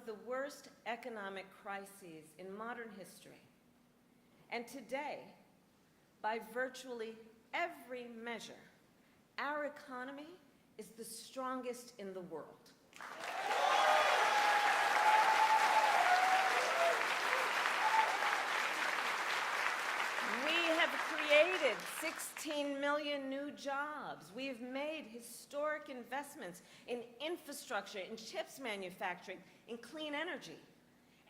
the worst economic crises in modern history. And today, by virtually every measure, our economy is the strongest in the world. We have created 16 million new jobs. We have made historic investments in infrastructure, in chips manufacturing, in clean energy.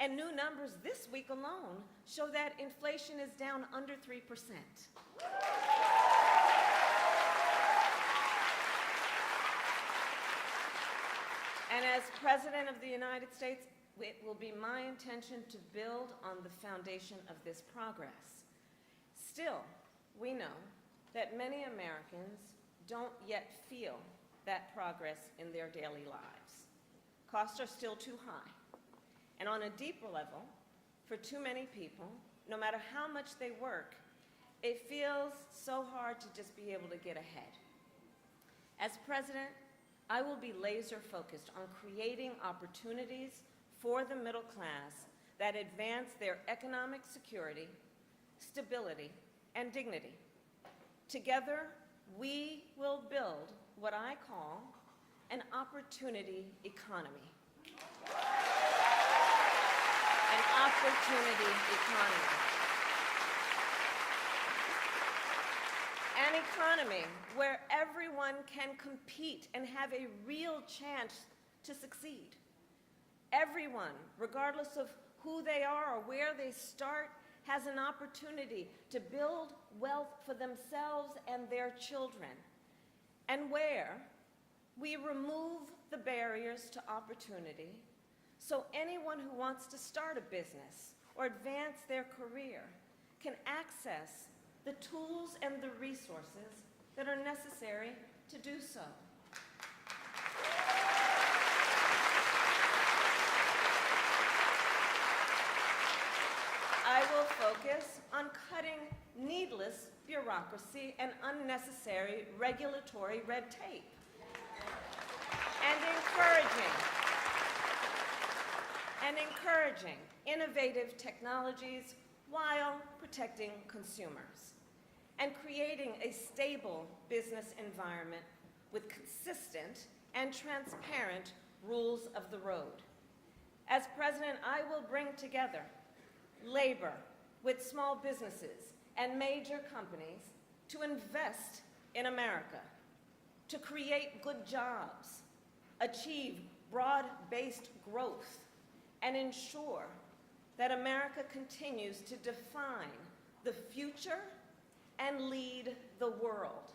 And new numbers this week alone show that inflation is down under 3%. And as President of the United States, it will be my intention to build on the foundation of this progress. Still, we know that many Americans don't yet feel that progress in their daily lives. Costs are still too high. And on a deeper level, for too many people, no matter how much they work, it feels so hard to just be able to get ahead. As president, I will be laser focused on creating opportunities for the middle class that advance their economic security, stability, and dignity. Together, we will build what I call an opportunity economy. An opportunity economy. An economy where everyone can compete and have a real chance to succeed. Everyone, regardless of who they are or where they start, has an opportunity to build wealth for themselves and their children. And where we remove the barriers to opportunity so anyone who wants to start a business or advance their career can access the tools and the resources that are necessary to do so. I will focus on cutting needless bureaucracy and unnecessary regulatory red tape, and encouraging innovative technologies while protecting consumers, and creating a stable business environment with consistent and transparent rules of the road. As president, I will bring together labor with small businesses and major companies to invest in America, to create good jobs, achieve broad-based growth, and ensure that America continues to define the future and lead the world.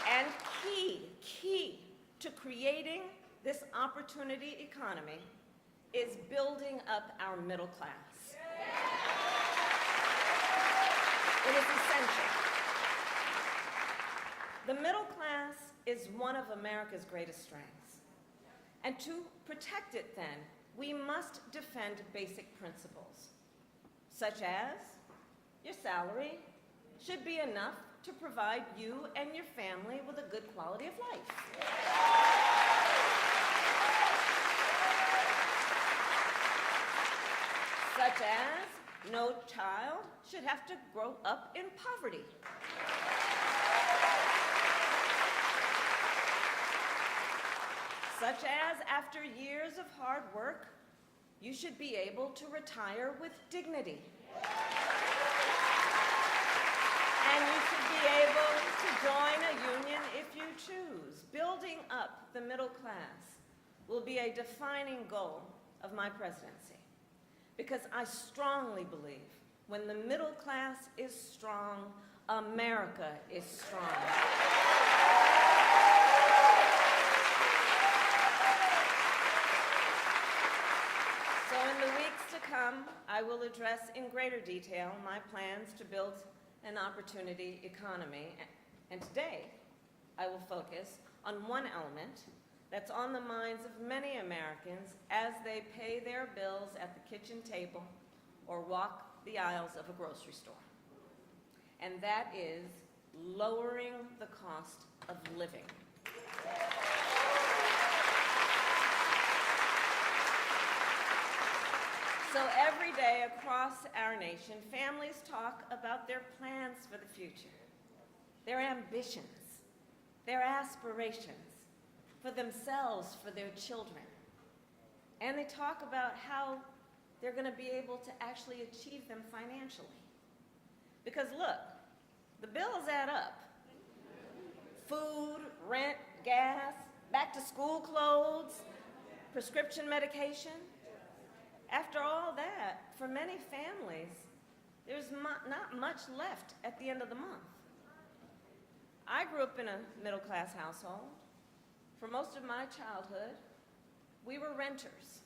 And key to creating this opportunity economy is building up our middle class. It is essential. The middle class is one of America's greatest strengths. And to protect it, then, we must defend basic principles, such as your salary should be enough to provide you and your family with a good quality of life. Such as no child should have to grow up in poverty. Such as, after years of hard work, you should be able to retire with dignity. And you should be able to join a union if you choose. Building up the middle class will be a defining goal of my presidency, because I strongly believe when the middle class is strong, America is strong. So in the weeks to come, I will address in greater detail my plans to build an opportunity economy. And today, I will focus on one element that's on the minds of many Americans as they pay their bills at the kitchen table or walk the aisles of a grocery store. and that is lowering the cost of living. So every day across our nation, families talk about their plans for the future, their ambitions, their aspirations for themselves, for their children. And they talk about how they're going to be able to actually achieve them financially. Because look, the bills add up. Food, rent, gas, back to school clothes, prescription medication. After all that, for many families, there's not much left at the end of the month. I grew up in a middle-class household. For most of my childhood, we were renters.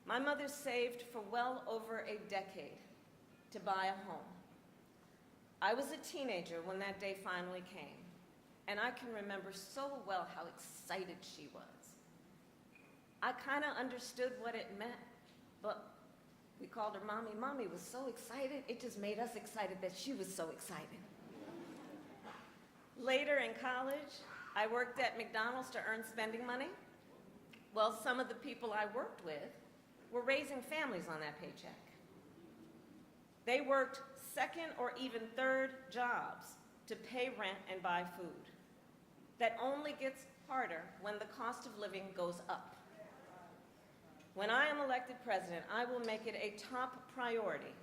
My mother saved for well over a decade to buy a home. I was a teenager when that day finally came, and I can remember so well how excited she was. I kind of understood what it meant, but we called her Mommy. Mommy was so excited, it just made us excited that she was so excited. Later in college, I worked at McDonald's to earn spending money. Well, some of the people I worked with were raising families on that paycheck. They worked second or even third jobs to pay rent and buy food. That only gets harder when the cost of living goes up. When I am elected president, I will make it a top priority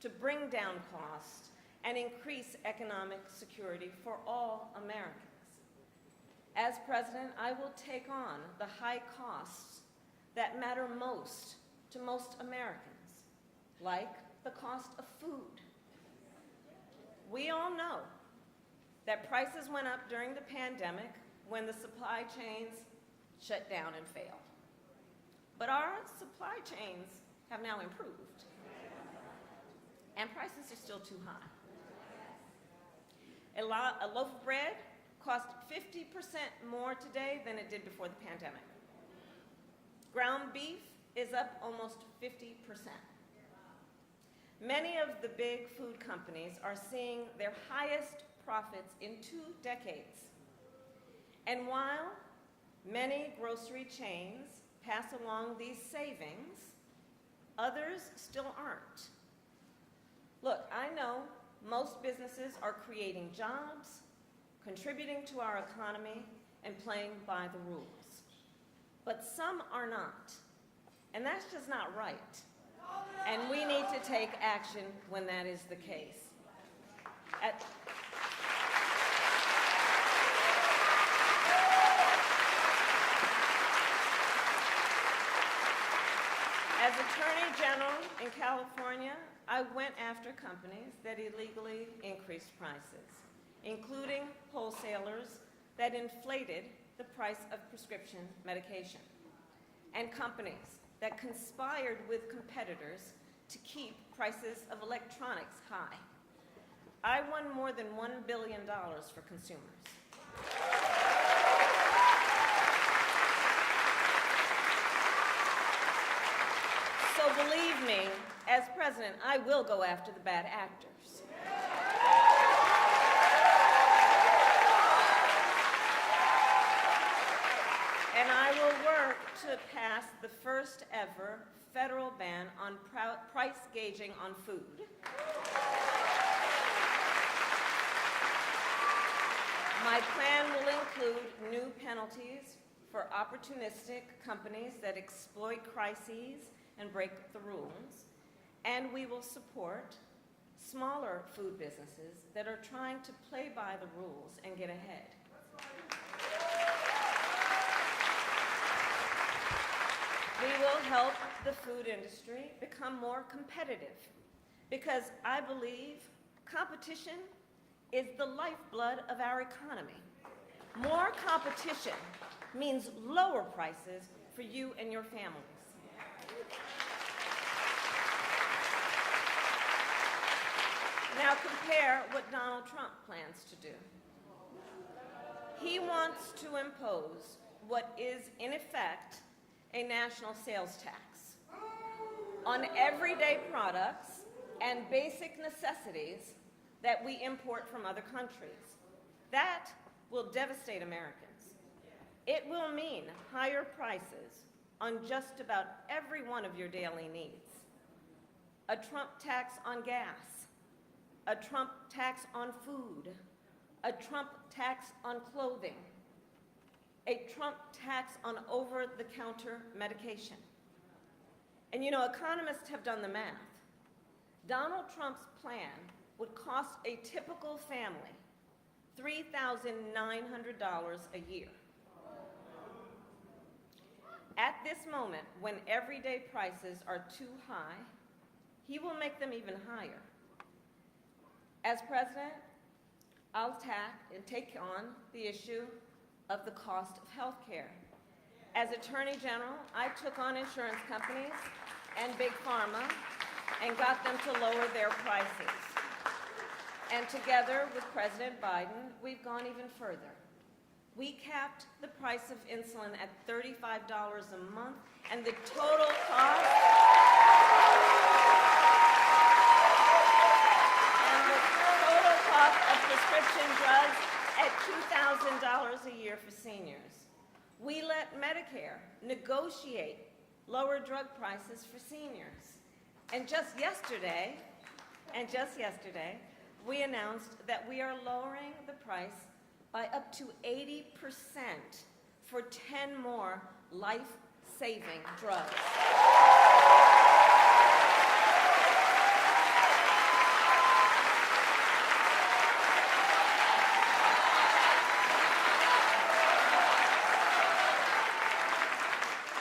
to bring down costs and increase economic security for all Americans. As president, I will take on the high costs that matter most to most Americans, like the cost of food. We all know that prices went up during the pandemic when the supply chains shut down and failed. But our supply chains have now improved, and prices are still too high. A loaf of bread costs 50% more today than it did before the pandemic. Ground beef is up almost 50%. Many of the big food companies are seeing their highest profits in 2 decades. And while many grocery chains pass along these savings, others still aren't. Look, I know most businesses are creating jobs, contributing to our economy, and playing by the rules. But some are not, and that's just not right. And we need to take action when that is the case. As Attorney General in California, I went after companies that illegally increased prices, including wholesalers that inflated the price of prescription medication, and companies that conspired with competitors to keep prices of electronics high. I won more than $1 billion for consumers. So believe me, as president, I will go after the bad actors. And I will work to pass the first ever federal ban on price gauging on food. My plan will include new penalties for opportunistic companies that exploit crises and break the rules, and we will support smaller food businesses that are trying to play by the rules and get ahead. We will help the food industry become more competitive, because I believe competition is the lifeblood of our economy. More competition means lower prices for you and your families. Now compare what Donald Trump plans to do. He wants to impose what is, in effect, a national sales tax on everyday products and basic necessities that we import from other countries. That will devastate Americans. It will mean higher prices on just about every one of your daily needs. A Trump tax on gas, a Trump tax on food, a Trump tax on clothing, a Trump tax on over-the-counter medication. And you know, economists have done the math. Donald Trump's plan would cost a typical family $3,900 a year. At this moment, when everyday prices are too high, he will make them even higher. As president, I'll take on the issue of the cost of health care. As Attorney General, I took on insurance companies and Big Pharma and got them to lower their prices. And together with President Biden, we've gone even further. We capped the price of insulin at $35 a month, and the total cost of prescription drugs at $2,000 a year for seniors. We let Medicare negotiate lower drug prices for seniors. And just yesterday, we announced that we are lowering the price by up to 80% for 10 more life-saving drugs.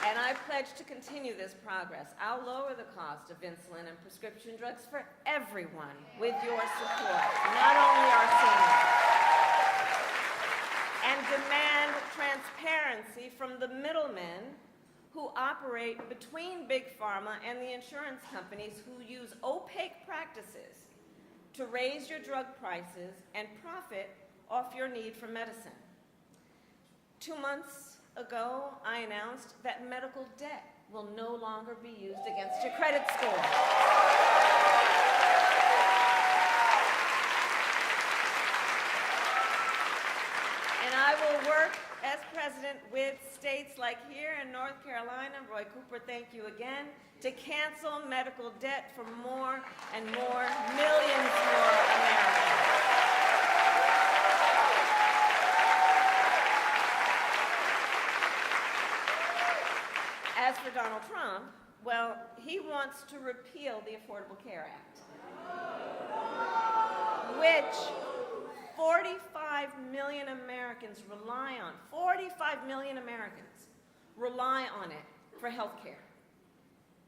And I pledge to continue this progress. I'll lower the cost of insulin and prescription drugs for everyone with your support, not only our seniors. And demand transparency from the middlemen who operate between Big Pharma and the insurance companies who use opaque practices to raise your drug prices and profit off your need for medicine. 2 months ago, I announced that medical debt will no longer be used against your credit score. And I will work as president with states like here in North Carolina, Roy Cooper, thank you again, to cancel medical debt for more and more, millions more Americans. As for Donald Trump, well, he wants to repeal the Affordable Care Act, which 45 million Americans rely on. 45 million Americans rely on it for health care.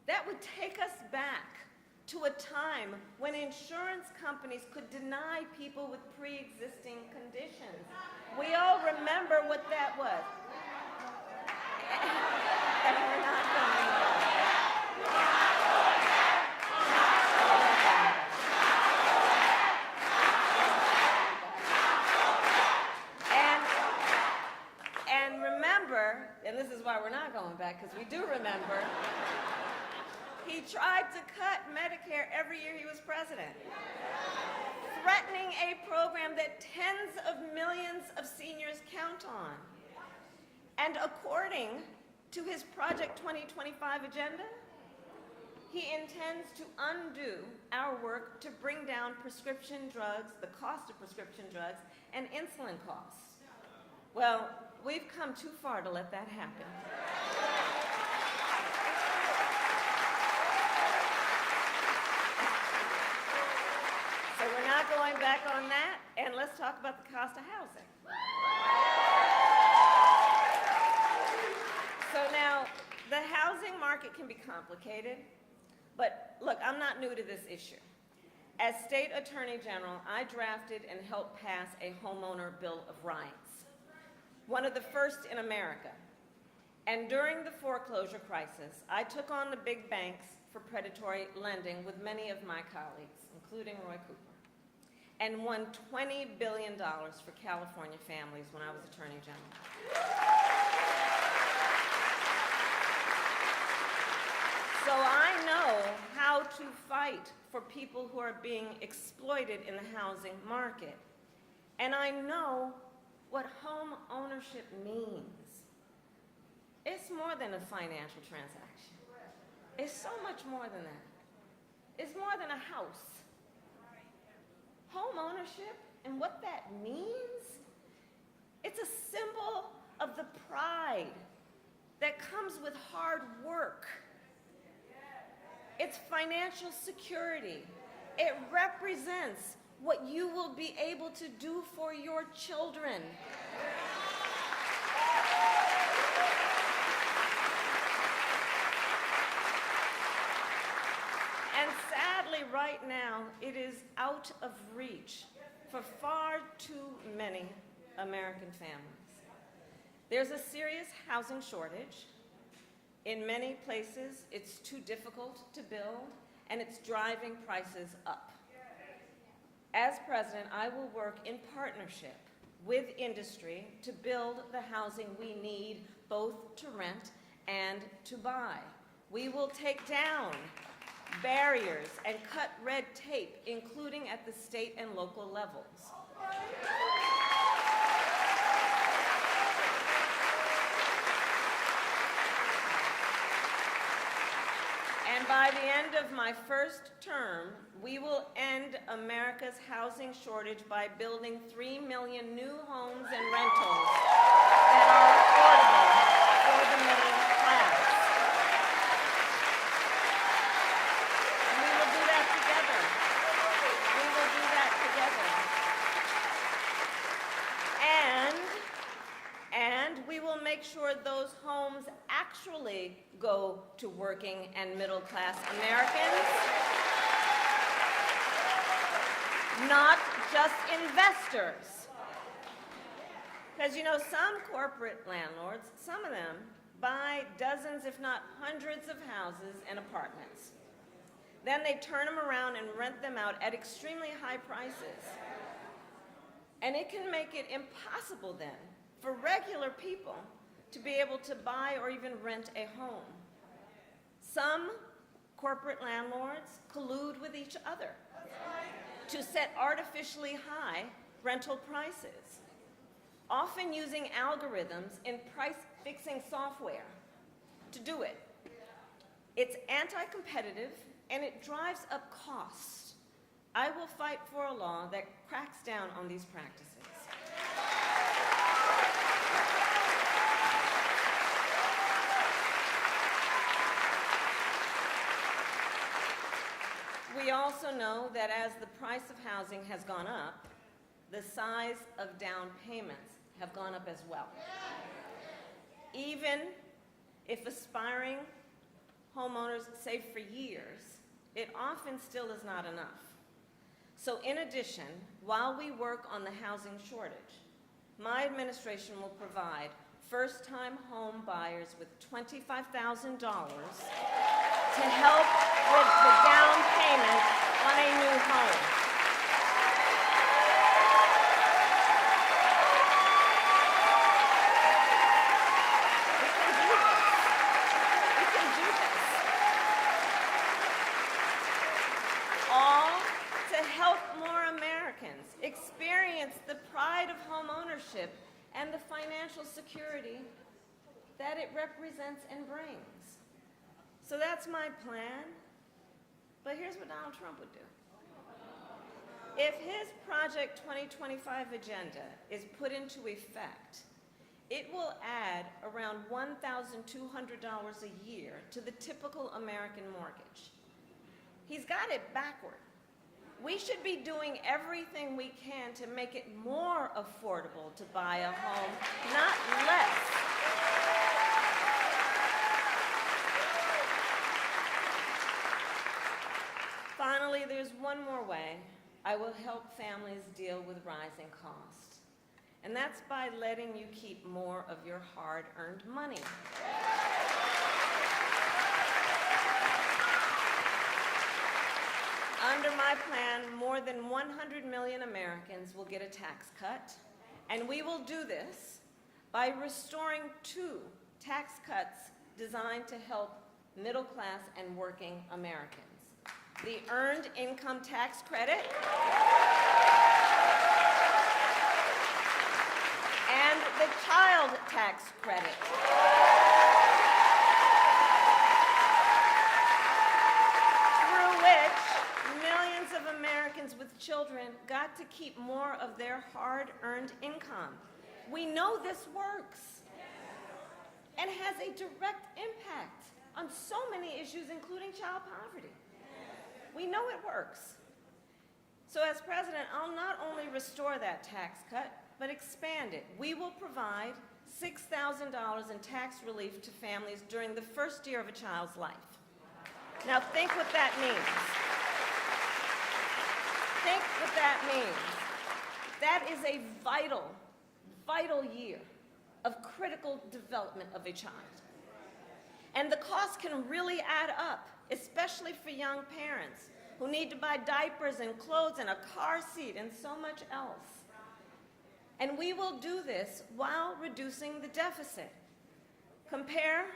That would take us back to a time when insurance companies could deny people with pre-existing conditions. We all remember what that was. And we're not going back. And remember, and this is why we're not going back, because we do remember, he tried to cut Medicare every year he was president, threatening a program that tens of millions of seniors count on. And according to his Project 2025 agenda, he intends to undo our work to bring down prescription drugs, the cost of prescription drugs, and insulin costs. Well, we've come too far to let that happen. So we're not going back on that, and let's talk about the cost of housing. So now, the housing market can be complicated, but look, I'm not new to this issue. As State Attorney General, I drafted and helped pass a homeowner Bill of Rights, one of the first in America. And during the foreclosure crisis, I took on the big banks for predatory lending with many of my colleagues, including Roy Cooper, and won $20 billion for California families when I was Attorney General. So I know how to fight for people who are being exploited in the housing market. And I know what home ownership means. It's more than a financial transaction. It's so much more than that. It's more than a house. Home ownership and what that means, it's a symbol of the pride that comes with hard work. It's financial security. It represents what you will be able to do for your children. And sadly, right now, it is out of reach for far too many American families. There's a serious housing shortage. In many places, it's too difficult to build, and it's driving prices up. As president, I will work in partnership with industry to build the housing we need, both to rent and to buy. We will take down barriers and cut red tape, including at the state and local levels. And by the end of my first term, we will end America's housing shortage by building 3 million new homes and rentals that are affordable for the middle class. And we will do that together. We will do that together. And we will make sure those homes actually go to working and middle-class Americans, not just investors. Because, you know, some corporate landlords, some of them, buy dozens, if not hundreds of houses and apartments. Then they turn them around and rent them out at extremely high prices. And it can make it impossible then for regular people to be able to buy or even rent a home. Some corporate landlords collude with each other to set artificially high rental prices, often using algorithms in price-fixing software to do it. It's anti-competitive and it drives up costs. I will fight for a law that cracks down on these practices. We also know that as the price of housing has gone up, the size of down payments have gone up as well. Even if aspiring homeowners save for years, it often still is not enough. So in addition, while we work on the housing shortage, my administration will provide first-time home buyers with $25,000 to help with the down payment on a new home. We can do this. We can do this. All to help more Americans experience the pride of home ownership and the financial security that it represents and brings. So that's my plan, but here's what Donald Trump would do. If his Project 2025 agenda is put into effect, it will add around $1,200 a year to the typical American mortgage. He's got it backward. We should be doing everything we can to make it more affordable to buy a home, not less. Finally, there's one more way I will help families deal with rising costs, and that's by letting you keep more of your hard-earned money. Under my plan, more than 100 million Americans will get a tax cut, and we will do this by restoring 2 tax cuts designed to help middle class, and working Americans. The Earned Income Tax Credit and the Child Tax Credit. Through which millions of Americans with children got to keep more of their hard-earned income. We know this works and has a direct impact on so many issues, including child poverty. We know it works. So as president, I'll not only restore that tax cut, but expand it. We will provide $6,000 in tax relief to families during the first year of a child's life. Now think what that means. Think what that means. That is a vital, vital year of critical development of a child. And the cost can really add up, especially for young parents who need to buy diapers and clothes and a car seat and so much else. And we will do this while reducing the deficit. Compare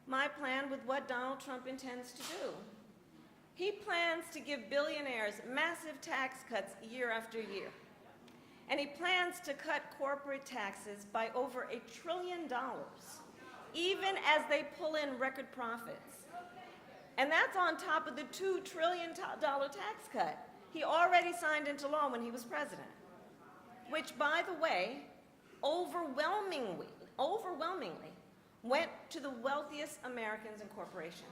my plan with what Donald Trump intends to do. He plans to give billionaires massive tax cuts year after year. And he plans to cut corporate taxes by over $1 trillion, even as they pull in record profits. And that's on top of the $2 trillion tax cut he already signed into law when he was president, which, by the way, overwhelmingly went to the wealthiest Americans and corporations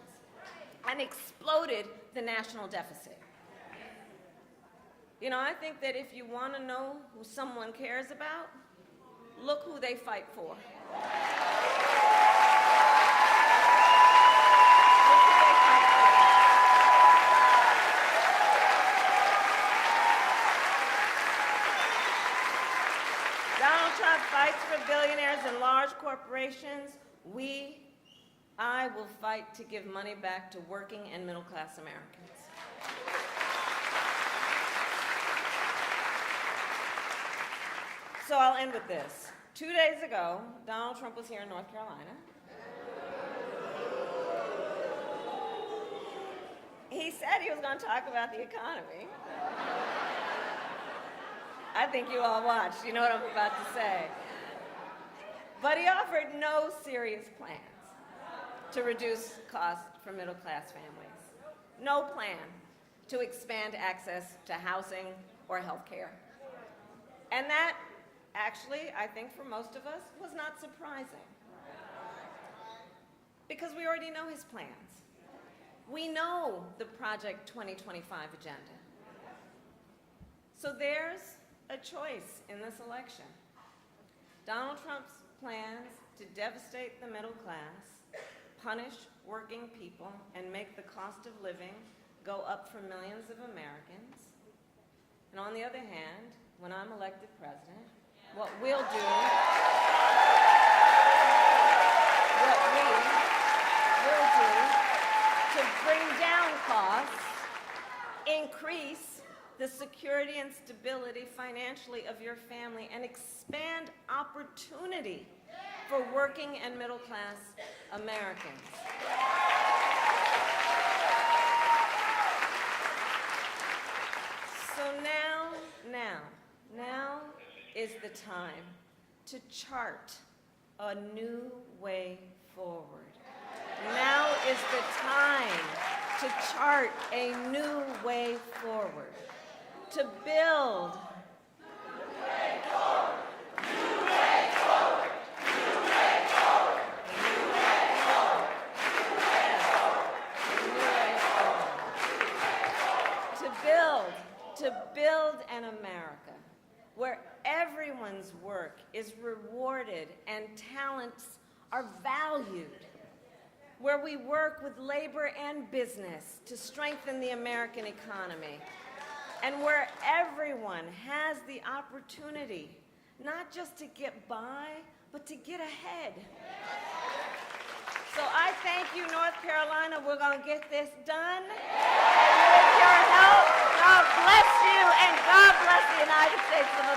and exploded the national deficit. You know, I think that if you want to know who someone cares about, look who they fight for. Donald Trump fights for billionaires and large corporations. I will fight to give money back to working and middle-class Americans. So I'll end with this. 2 days ago, Donald Trump was here in North Carolina. He said he was going to talk about the economy. I think you all watched. You know what I'm about to say. But he offered no serious plans to reduce costs for middle-class families. No plan to expand access to housing or health care. And that, actually, I think for most of us, was not surprising. Because we already know his plans. We know the Project 2025 agenda. So there's a choice in this election. Donald Trump's plans to devastate the middle class, punish working people, and make the cost of living go up for millions of Americans. And on the other hand, when I'm elected president, what we will do to bring down costs, increase the security and stability financially of your family, and expand opportunity for working and middle-class Americans. So now is the time to chart a new way forward. Now is the time to chart a new way forward, to build an America where everyone's work is rewarded and talents are valued, where we work with labor and business to strengthen the American economy, and where everyone has the opportunity not just to get by, but to get ahead. So I thank you, North Carolina. We're going to get this done. And with your help, God bless you, and God bless the United States of America.